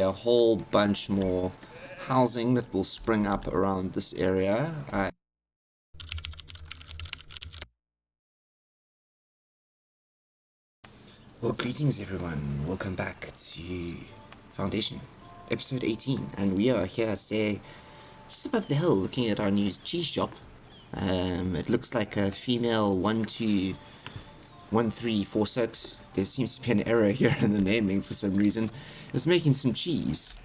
A whole bunch more housing that will spring up around this area. Well, greetings everyone. Welcome back to Foundation, episode 18, and we are here today just above the hill looking at our new cheese shop. It looks like a female 121346. There seems to be an error here in the naming for some reason. It's making some cheese.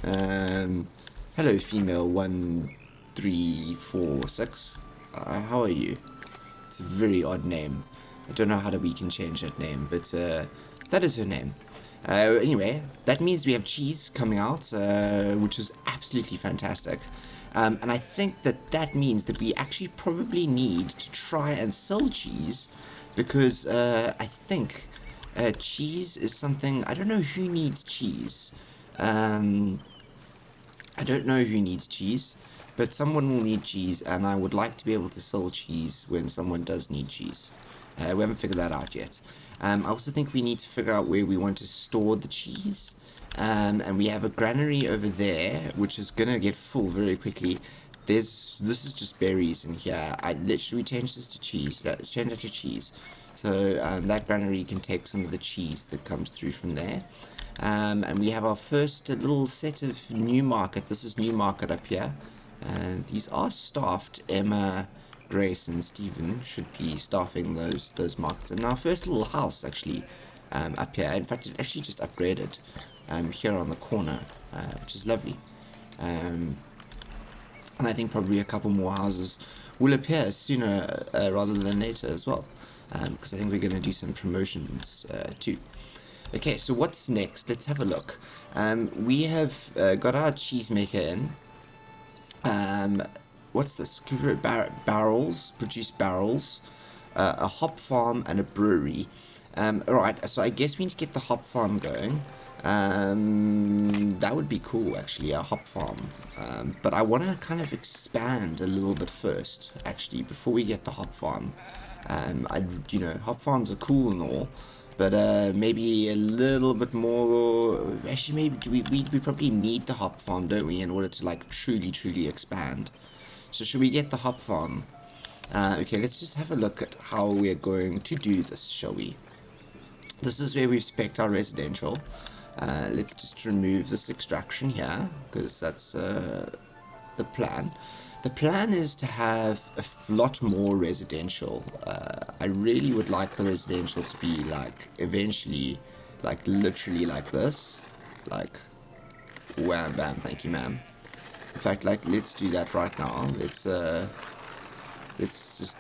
Hello, female 1346. How are you? It's a very odd name. I don't know how we can change that name, but that is her name. Anyway, that means we have cheese coming out, which is absolutely fantastic. And I think that means that we actually probably need to try and sell cheese, because I think cheese is something... I don't know who needs cheese. I don't know who needs cheese, but someone will need cheese, and I would like to be able to sell cheese when someone does need cheese. We haven't figured that out yet. I also think we need to figure out where we want to store the cheese. And we have a granary over there, which is going to get full very quickly. This is just berries in here. I literally changed this to cheese. Let's change it to cheese. So that granary can take some of the cheese that comes through from there. And we have our first little set of new market. This is new market up here. These are staffed. Emma, Grace, and Stephen should be staffing those markets. And our first little house actually up here. In fact, it actually just upgraded here on the corner, which is lovely. And I think probably a couple more houses will appear sooner rather than later as well, because I think we're going to do some promotions too. Okay, so what's next? Let's have a look. We have got our cheesemaker in. What's this? Barrels, produce barrels, a hop farm, and a brewery. Alright, so I guess we need to get the hop farm going. That would be cool, actually, a hop farm. But I want to kind of expand a little bit first, actually, before we get the hop farm. Hop farms are cool and all, but maybe a little bit more. Actually, maybe we probably need the hop farm, don't we, in order to like truly expand. So should we get the hop farm? Okay, let's just have a look at how we're going to do this, shall we? This is where we've spec'd our residential. Let's just remove this extraction here, because that's the plan. The plan is to have a lot more residential. I really would like the residential to be like eventually, like literally like this, like wham bam, thank you ma'am. In fact, like let's do that right now. Let's just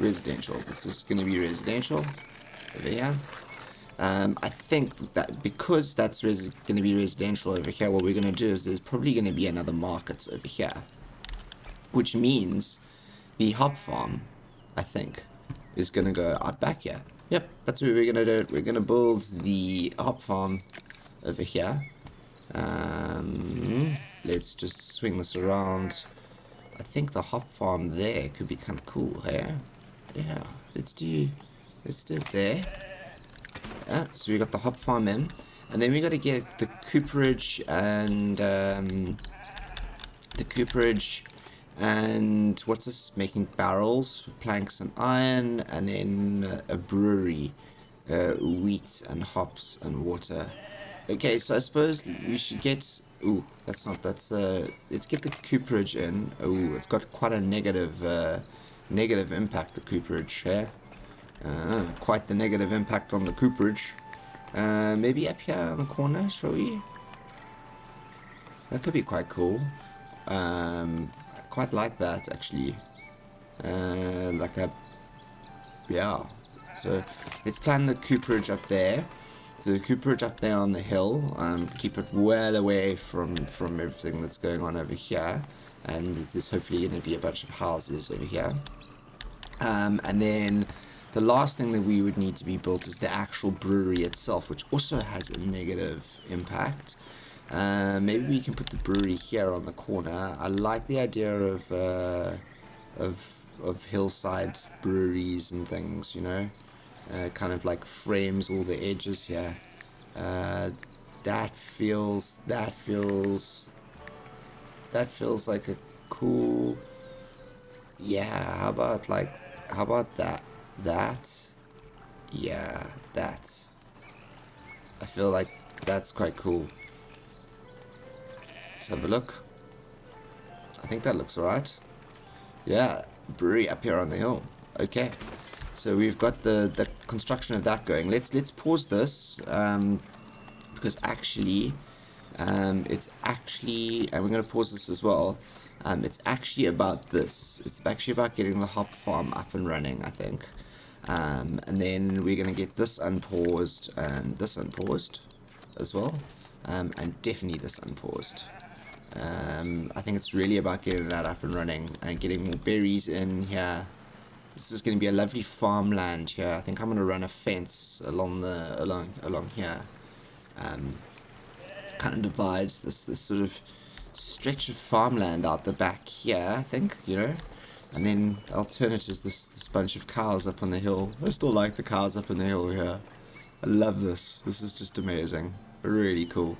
residential. This is going to be residential over here. I think that because that's going to be residential over here, what we're going to do is there's probably going to be another market over here. Which means the hop farm, I think, is going to go out back here. Yep, that's what we're going to do. We're going to build the hop farm over here. Let's just swing this around. I think the hop farm there could be kind of cool here. Yeah, let's do it there. Yeah, so we got the hop farm in. And then we got to get the cooperage and and what's this, making barrels for planks and iron, and then a brewery, wheat and hops and water. Okay, so I suppose we should get, let's get the cooperage in. It's got quite a negative impact, the cooperage here. Quite the negative impact on the cooperage. Maybe up here in the corner, shall we? That could be quite cool. Quite like that, actually. Yeah. So let's plan the cooperage up there. So the cooperage up there on the hill. Keep it well away from everything that's going on over here. And there's hopefully going to be a bunch of houses over here. And then the last thing that we would need to be built is the actual brewery itself, which also has a negative impact. Maybe we can put the brewery here on the corner. I like the idea of hillside breweries and things, you know, kind of like frames all the edges here. That feels like a cool. Yeah, how about that? That, yeah, that. I feel like that's quite cool. Let's have a look. I think that looks alright. Yeah, brewery up here on the hill. Okay, so we've got the construction of that going. Let's pause this because actually, it's actually, and we're going to pause this as well. It's actually about this. It's actually about getting the hop farm up and running, I think. And then we're going to get this unpaused and this unpaused as well. And definitely this unpaused. I think it's really about getting that up and running and getting more berries in here. This is going to be a lovely farmland here. I think I'm going to run a fence along here. Kind of divides this sort of stretch of farmland out the back here, I think, you know. And then the alternate is this bunch of cows up on the hill. I still like the cows up on the hill here. I love this. This is just amazing. Really cool.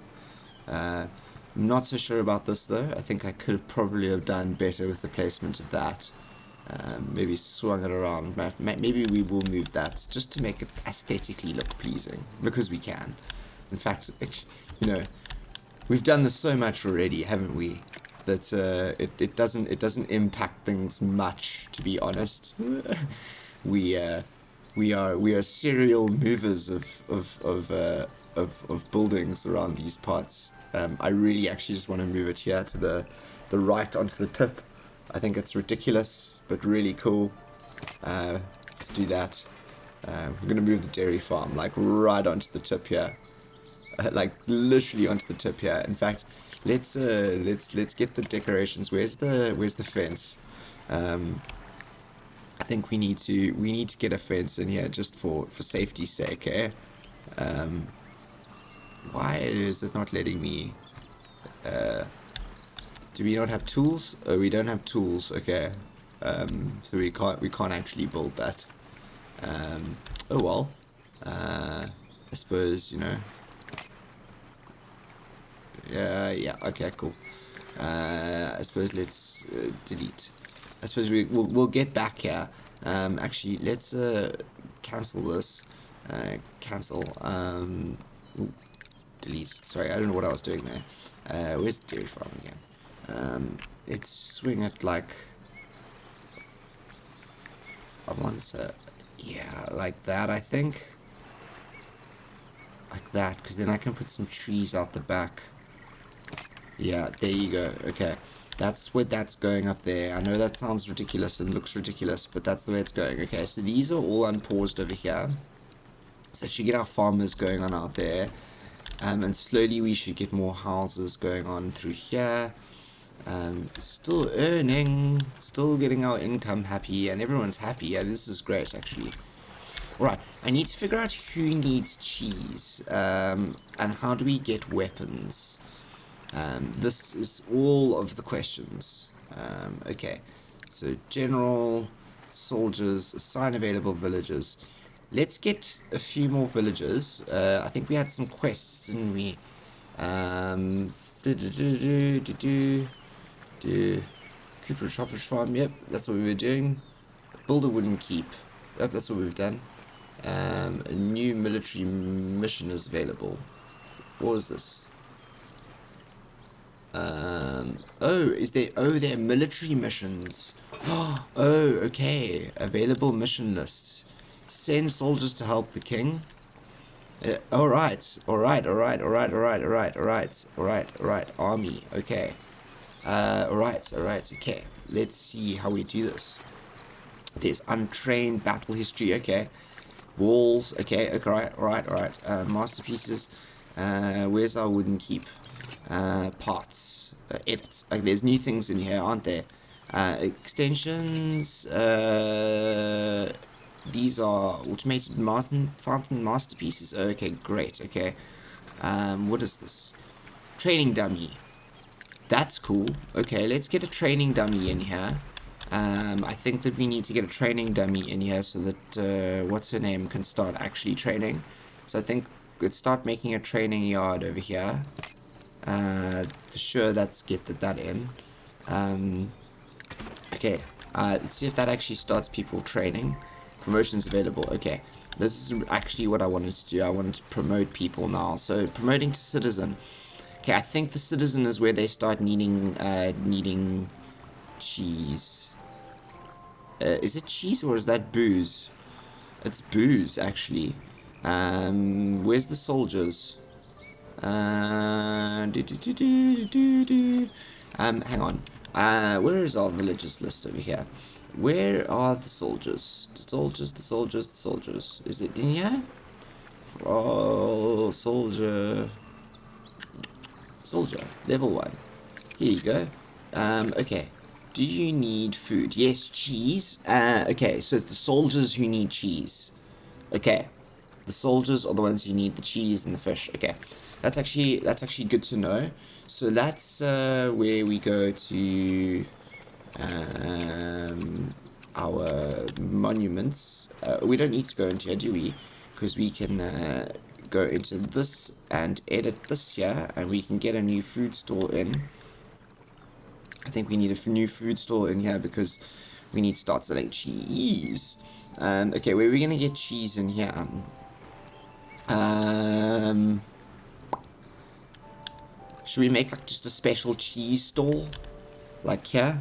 I'm not so sure about this though. I think I could probably have done better with the placement of that. Maybe swung it around. Maybe we will move that just to make it aesthetically look pleasing, because we can. In fact, you know, we've done this so much already, haven't we? That it doesn't impact things much, to be honest. we are serial movers of buildings around these parts. I really actually just want to move it here to the right onto the tip. I think it's ridiculous, but really cool. Let's do that. We're gonna move the dairy farm like right onto the tip here, like literally onto the tip here. In fact, let's get the decorations. Where's the fence? I think we need to get a fence in here just for safety's sake, eh? Why is it not letting me? Do we not have tools? Oh, we don't have tools. Okay. So we can't actually build that. Oh well. I suppose, you know. Yeah. Okay. Cool. I suppose let's delete. I suppose we'll get back here. Actually, let's cancel this. Cancel. Ooh, delete. Sorry, I don't know what I was doing there. Where's the dairy farm again? Let's swing it like I want to, yeah, like that. I think like that, because then I can put some trees out the back. Yeah, there you go. Okay, that's where that's going up there. I know that sounds ridiculous and looks ridiculous, but that's the way it's going. Okay, so these are all unpaused over here, so should get our farmers going on out there, and slowly we should get more houses going on through here. Still earning, still getting our income happy, and everyone's happy. Yeah, this is great, actually. Alright, I need to figure out who needs cheese, and how do we get weapons. This is all of the questions. Okay, so general, soldiers, assign available villagers. Let's get a few more villagers. I think we had some quests, didn't we? Cooper Chopper's farm, yep, that's what we were doing. Build a wooden keep, yep, that's what we've done. A new military mission is available. What was this? There are military missions. Oh, okay. Available mission lists. Send soldiers to help the king. Alright. Army, okay. Alright, okay. Let's see how we do this. There's untrained battle history, okay. Walls, okay, alright. Masterpieces. Where's our wooden keep? Parts. Edits. Okay, there's new things in here, aren't there? Extensions. These are automated fountain masterpieces. Okay, great, okay. What is this? Training dummy. That's cool. Okay, let's get a training dummy in here. I think that we need to get a training dummy in here so that, what's her name, can start actually training. So I think let's start making a training yard over here. For sure, let's get that in. Okay, let's see if that actually starts people training. Promotions available. Okay, this is actually what I wanted to do. I wanted to promote people now. So promoting to citizen. Okay, I think the citizen is where they start needing cheese. Is it cheese or is that booze? It's booze, actually. Where's the soldiers? Hang on. Where is our villagers list over here? Where are the soldiers? The soldiers. Is it in here? Oh, soldier. Level 1. Here you go. Okay. Do you need food? Yes, cheese. Okay, so the soldiers who need cheese. Okay. The soldiers are the ones who need the cheese and the fish. Okay. That's actually good to know. So that's where we go to our monuments. We don't need to go into here, do we? Because we can go into this and edit this here, and we can get a new food store in. I think we need a new food store in here because we need to start selling cheese. Okay, where are we going to get cheese in here? Should we make like just a special cheese store? Like here?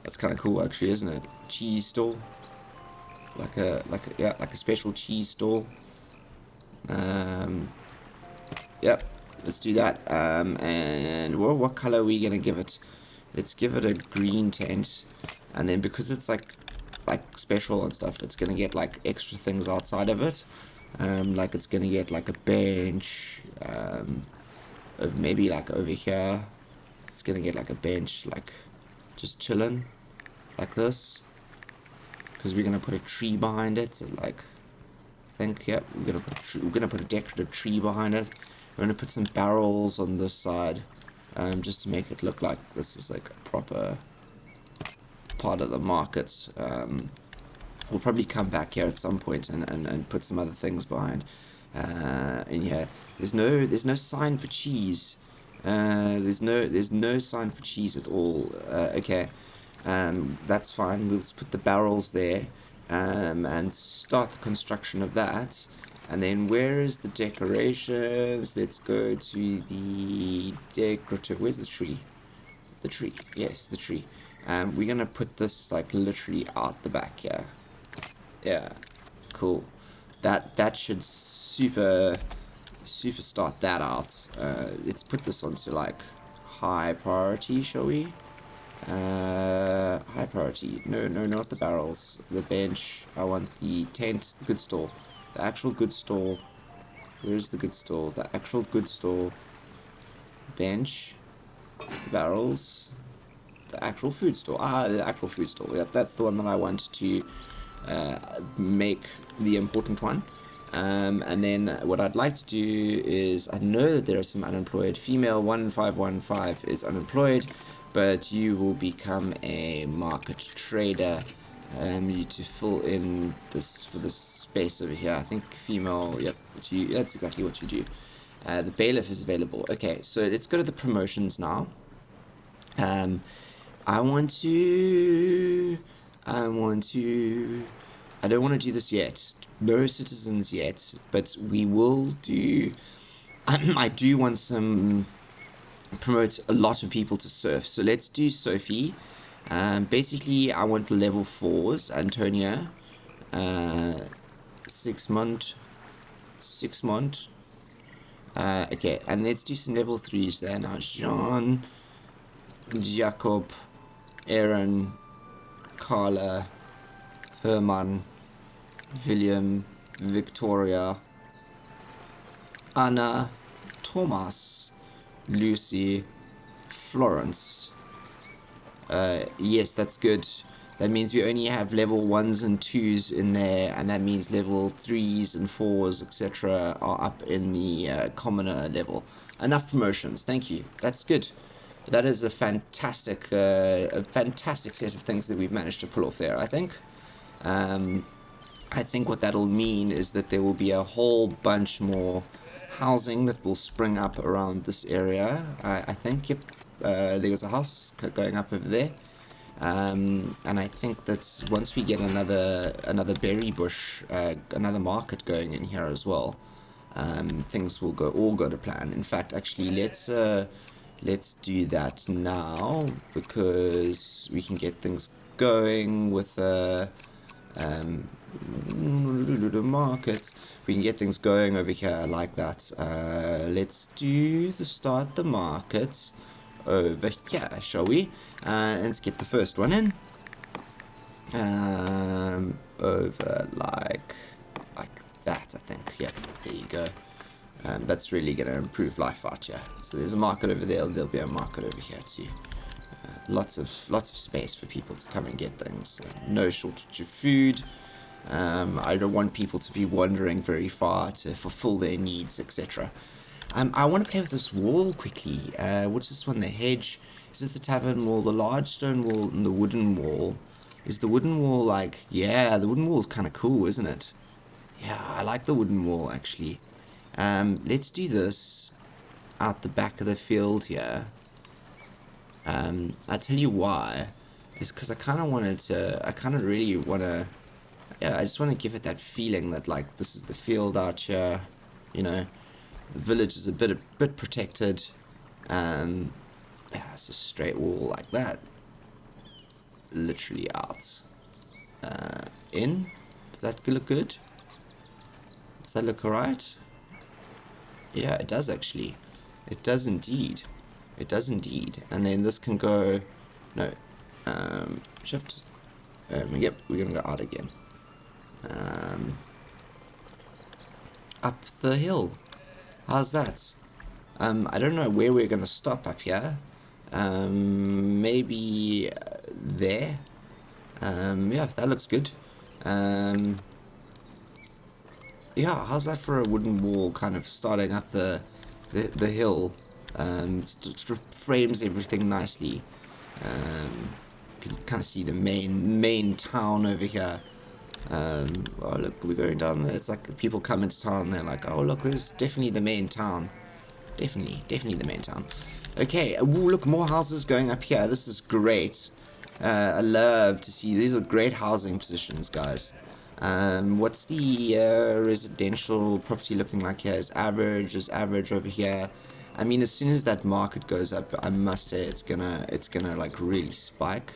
That's kind of cool actually, isn't it? Cheese store. Like a special cheese store. Yep, let's do that. And what color are we gonna give it? Let's give it a green tint, and then because it's like special and stuff, it's gonna get like extra things outside of it. Like it's gonna get like a bench, of maybe like over here. It's gonna get like a bench, like just chilling, like this. Because we're gonna put a tree behind it, so like. Yep, we're gonna put a decorative tree behind it. We're gonna put some barrels on this side, just to make it look like this is like a proper part of the market. We'll probably come back here at some point and put some other things behind. In here, there's no sign for cheese. There's no sign for cheese at all. Okay, that's fine. We'll just put the barrels there. And start the construction of that. And then where is the decorations? Let's go to the decorative. Where's the tree? The tree. Yes, the tree. We're gonna put this like literally out the back here. Yeah, cool. That should super start that out. Let's put this onto like high priority, shall we? High priority. No, not the barrels. The bench. I want the tent, the goods store. The actual goods store. Where's the goods store? The actual goods store. Bench. The barrels. The actual food store. The actual food store. Yep, that's the one that I want to make the important one. And then what I'd like to do is, I know that there are some unemployed. Female 1515 is unemployed. But you will become a market trader. You to fill in this for this space over here. I think female. Yep, that's exactly what you do. The bailiff is available. Okay, so let's go to the promotions now. I don't want to do this yet. No citizens yet, but we will do. I do want some. Promote a lot of people to surf, so let's do Sophie. Basically I want level 4s. Antonia, 6 month. Okay, and let's do some level 3s there now. Jean, Jacob, Aaron, Carla, Herman, William, Victoria, Anna, Thomas, Lucy, Florence. Yes, that's good. That means we only have level 1s and 2s in there, and that means level 3s and 4s, etc. are up in the commoner level. Enough promotions, thank you. That's good. That is a fantastic set of things that we've managed to pull off there, I think. I think what that'll mean is that there will be a whole bunch more housing that will spring up around this area. I think, yep, there's a house going up over there. And I think that once we get another berry bush, another market going in here as well, things will all go to plan. In fact, actually, let's do that now, because we can get things going with market. We can get things going over here like that. Let's start the market over here, shall we? And let's get the first one in. Over like that, I think. Yep, there you go. That's really going to improve life out here. So there's a market over there. There'll be a market over here too. Lots of space for people to come and get things. No shortage of food. I don't want people to be wandering very far to fulfill their needs, etc. I want to play with this wall quickly. What's this one? The hedge. Is it the tavern wall, the large stone wall, and the wooden wall? Is the wooden wall like... Yeah, the wooden wall is kind of cool, isn't it? Yeah, I like the wooden wall, actually. Let's do this out the back of the field here. I tell you why. It's because I kind of really want to... Yeah, I just want to give it that feeling that, like, this is the field out here. You know, the village is a bit protected. Yeah, it's a straight wall like that. Literally out. In. Does that look good? Does that look alright? Yeah, it does actually. It does indeed. It does indeed. And then this can go... No. Shift. Yep, we're going to go out again. Up the hill. How's that? I don't know where we're going to stop up here. Maybe there. Yeah, that looks good. Yeah, how's that for a wooden wall kind of starting up the hill? Frames everything nicely. You can kind of see the main town over here. Oh look, we're going down there. It's like people come into town, they're like, oh look, there's definitely the main town. Definitely the main town. Okay, ooh, look, more houses going up here. This is great. I love to see, these are great housing positions, guys. What's the residential property looking like here? Is average over here. I mean, as soon as that market goes up, I must say it's gonna like really spike.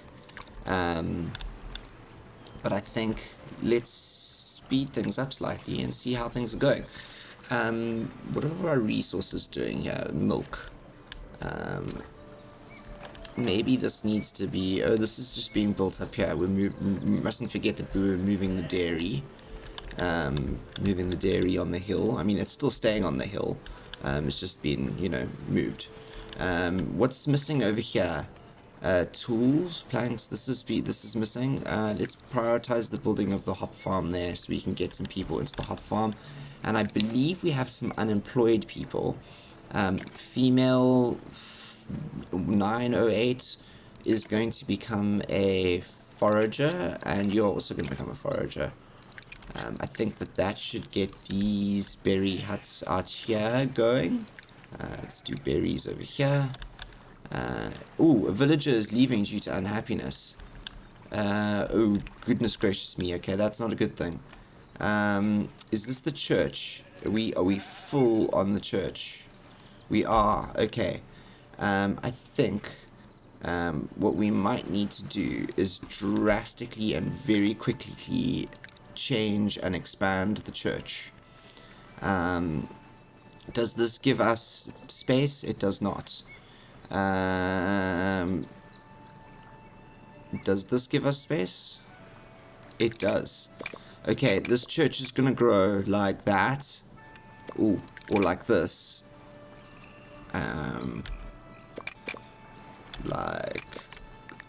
But I think let's speed things up slightly and see how things are going. What are our resources doing here? Milk. Maybe this needs to be... Oh, this is just being built up here. We mustn't forget that we're moving the dairy. Moving the dairy on the hill. I mean, it's still staying on the hill. It's just been, you know, moved. What's missing over here? Tools, planks. This is missing. Let's prioritize the building of the hop farm there, so we can get some people into the hop farm. And I believe we have some unemployed people. Female 908 is going to become a forager, and you're also going to become a forager. I think that should get these berry huts out here going. Let's do berries over here. Ooh, a villager is leaving due to unhappiness. Oh, goodness gracious me. Okay, that's not a good thing. Is this the church? Are we full on the church? We are. Okay. I think what we might need to do is drastically and very quickly change and expand the church. Does this give us space? It does not. Does this give us space? It does. Okay, this church is gonna grow like that. Ooh, or like this.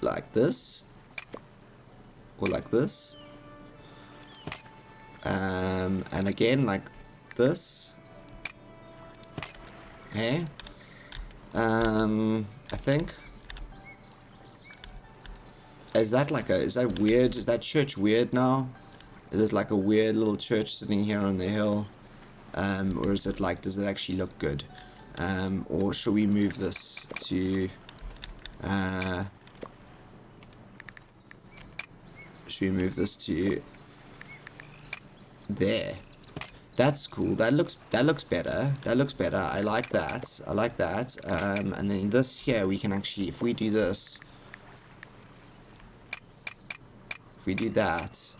Like this. Or like this. And again like this. Okay. I think. Is that weird? Is that church weird now? Is it like a weird little church sitting here on the hill? Or is it like, does it actually look good? Or should we move this to... should we move this to there? That's cool. That looks better. That looks better. I like that. I like that. And then this here, we can actually, if we do this, if we do that,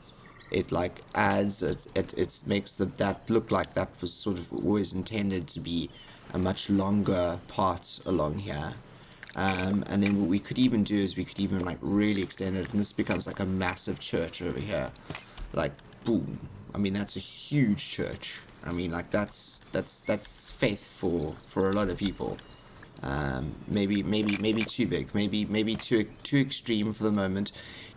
it like adds it makes that look like that was sort of always intended to be a much longer part along here. And then what we could even do is we could even like really extend it, and this becomes like a massive church over here. Like boom. I mean, that's a huge church. I mean, like that's faith for a lot of people. Maybe too big. Maybe too extreme for the moment.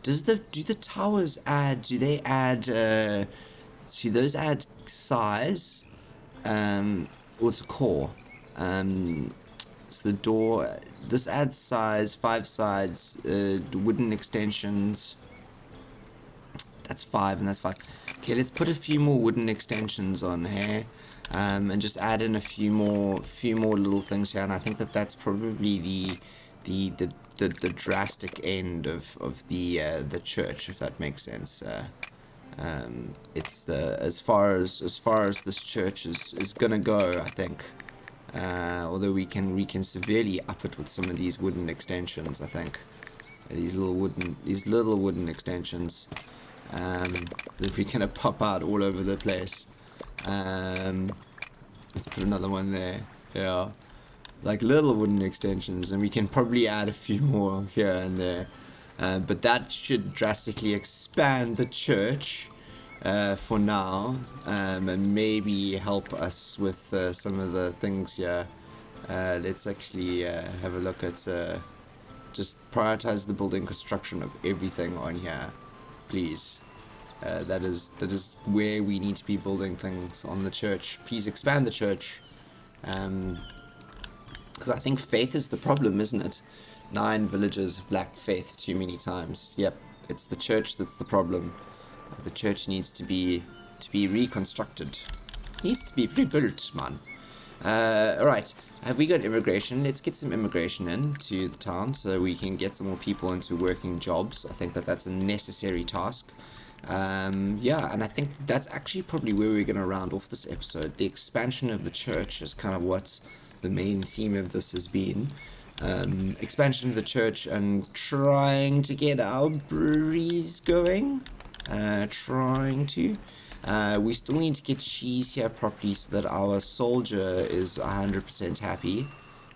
Do the towers add? Do they add? Do those add size? Or to core? So the door. This adds size. 5 sides. Wooden extensions. That's 5, and that's 5. Okay, let's put a few more wooden extensions on here, and just add in a few more little things here. And I think that's probably the drastic end of the church, if that makes sense. It's as far as this church is gonna go, I think. Although we can severely up it with some of these wooden extensions, I think. These little wooden extensions. That we're gonna pop out all over the place. Let's put another one there. Yeah, like little wooden extensions, and we can probably add a few more here and there. But that should drastically expand the church for now, and maybe help us with some of the things here. Let's actually have a look at just prioritize the building construction of everything on here. Please. That is where we need to be building things on the church. Please expand the church. Because I think faith is the problem, isn't it? 9 villagers have lacked faith too many times. Yep, it's the church that's the problem. The church needs to be reconstructed. Needs to be rebuilt, man. Alright, have we got immigration? Let's get some immigration into the town so we can get some more people into working jobs. I think that's a necessary task. Yeah, and I think that's actually probably where we're going to round off this episode. The expansion of the church is kind of what the main theme of this has been. Expansion of the church and trying to get our breweries going. We still need to get cheese here properly so that our soldier is 100% happy.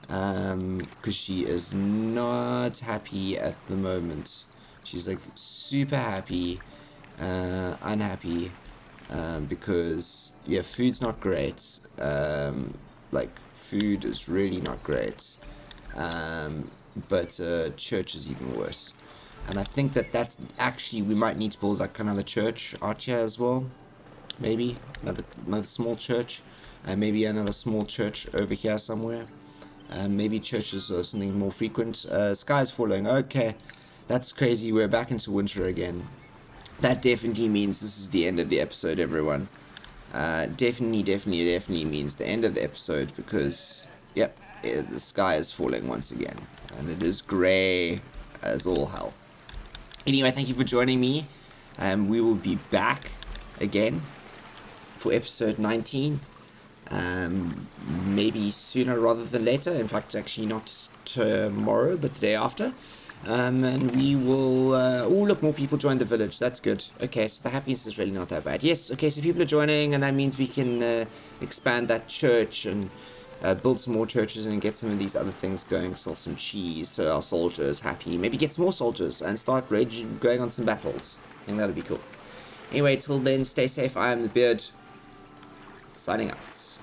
Because she is not happy at the moment. She's like super happy, unhappy, because yeah, food's not great. Like food is really not great. But church is even worse. And I think that's actually, we might need to build like another church out here as well. Maybe another small church, and maybe another small church over here somewhere. Maybe churches or something more frequent. Sky's falling. Okay, that's crazy. We're back into winter again. That definitely means this is the end of the episode, everyone. Definitely means the end of the episode because, yep, the sky is falling once again, and it is grey as all hell. Anyway, thank you for joining me. We will be back again for episode 19. Maybe sooner rather than later. In fact, actually not tomorrow, but the day after. And we will... oh, look, more people joined the village. That's good. Okay, so the happiness is really not that bad. Yes, okay, so people are joining, and that means we can expand that church and build some more churches and get some of these other things going. Sell some cheese so our soldiers happy. Maybe get some more soldiers and start going on some battles. I think that would be cool. Anyway, till then, stay safe. I am the Beard. Signing out.